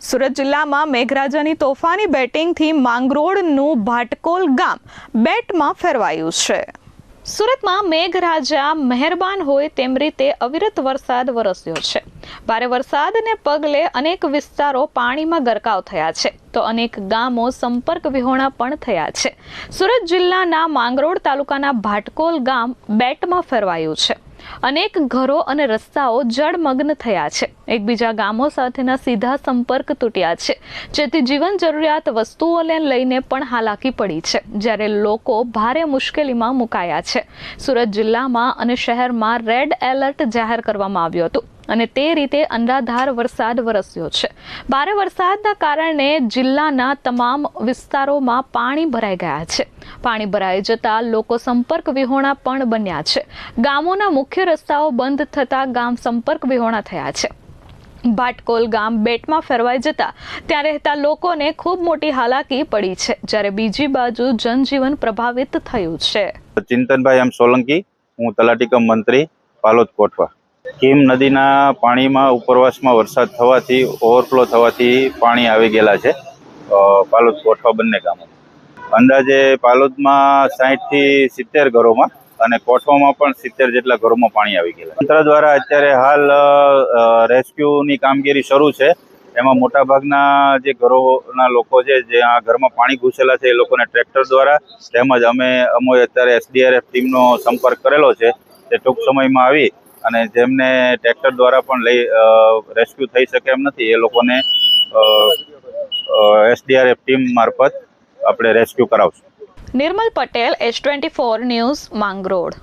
સુરત જિલ્લામાં મેઘરાજાની તોફાની બેટિંગથી માંગરોળનું ભાટકોલ ગામ બેટમાં ફેરવાયું છે। સુરતમાં મેઘરાજા મહેરબાન હોય તેમ રીતે અવિરત વરસાદ વરસ્યો છે। ભારે વરસાદને પગલે અનેક વિસ્તારો પાણીમાં ગરકાવ થયા છે તો અનેક ગામો સંપર્ક વિહોણા પણ થયા છે। સુરત જિલ્લાના માંગરોળ તાલુકાના ભાટકોલ ગામ બેટમાં ફેરવાયું છે। અનેક ઘરો અને રસ્તાઓ જળમગ્ન થયા છે। એકબીજા ગામો સાથેના સીધા સંપર્ક તૂટ્યા છે, જેથી જીવન જરૂરિયાત વસ્તુઓને લઈને પણ હાલાકી પડી છે, જ્યારે લોકો ભારે મુશ્કેલીમાં મુકાયા છે। સુરત જિલ્લામાં અને શહેરમાં રેડ એલર્ટ જાહેર કરવામાં આવ્યું હતું અને તે રીતે અનરાધાર વરસાદ વરસ્યો છે। ભારે વરસાદના કારણે જિલ્લાના તમામ વિસ્તારોમાં પાણી ભરાઈ ગયા છે। પાણી ભરાઈ જતા લોકો સંપર્ક વિહોણા પણ બન્યા છે। ગામોના મુખ્ય રસ્તાઓ બંધ થતા ગામ સંપર્ક વિહોણા થયા છે। ભાટકોલ ગામ બેટમાં ફેરવાઈ જતા ત્યાં રહેતા લોકોને ખૂબ મોટી હાલાકી પડી છે, જ્યારે બીજી બાજુ જનજીવન પ્રભાવિત થયું છે। ચિંતનભાઈ એમ સોલંકી, હું તલાટી કમ મંત્રી પાલોદ કોઠવા। કીમ નદીના પાણીમાં ઉપરવાસમાં વરસાદ થવાથી ઓવરફ્લો થવાથી પાણી આવી ગયેલા છે પાલોદ કોઠવા બંને ગામો। અંદાજે પાલોદમાં 60 થી 70 ઘરોમાં અને કોઠવામાં પણ 70 જેટલા ઘરોમાં પાણી આવી ગયેલા। તંત્ર દ્વારા અત્યારે હાલ રેસ્ક્યુની કામગીરી શરૂ છે। એમાં મોટાભાગના જે ઘરોના લોકો છે, જે આ ઘરમાં પાણી ઘૂસેલા છે, એ લોકોને ટ્રેક્ટર દ્વારા તેમજ અમે અત્યારે SDRF ટીમનો સંપર્ક કરેલો છે। તે ટૂંક સમયમાં આવી અને જેમને ટ્રેક્ટર દ્વારા પણ રેસ્ક્યુ થઈ શકે એમ નથી, એ લોકોને SDRF ટીમ મારફત આપણે રેસ્ક્યુ કરાવશું। નિર્મલ પટેલ, S24 ન્યૂઝ, માંગરોળ।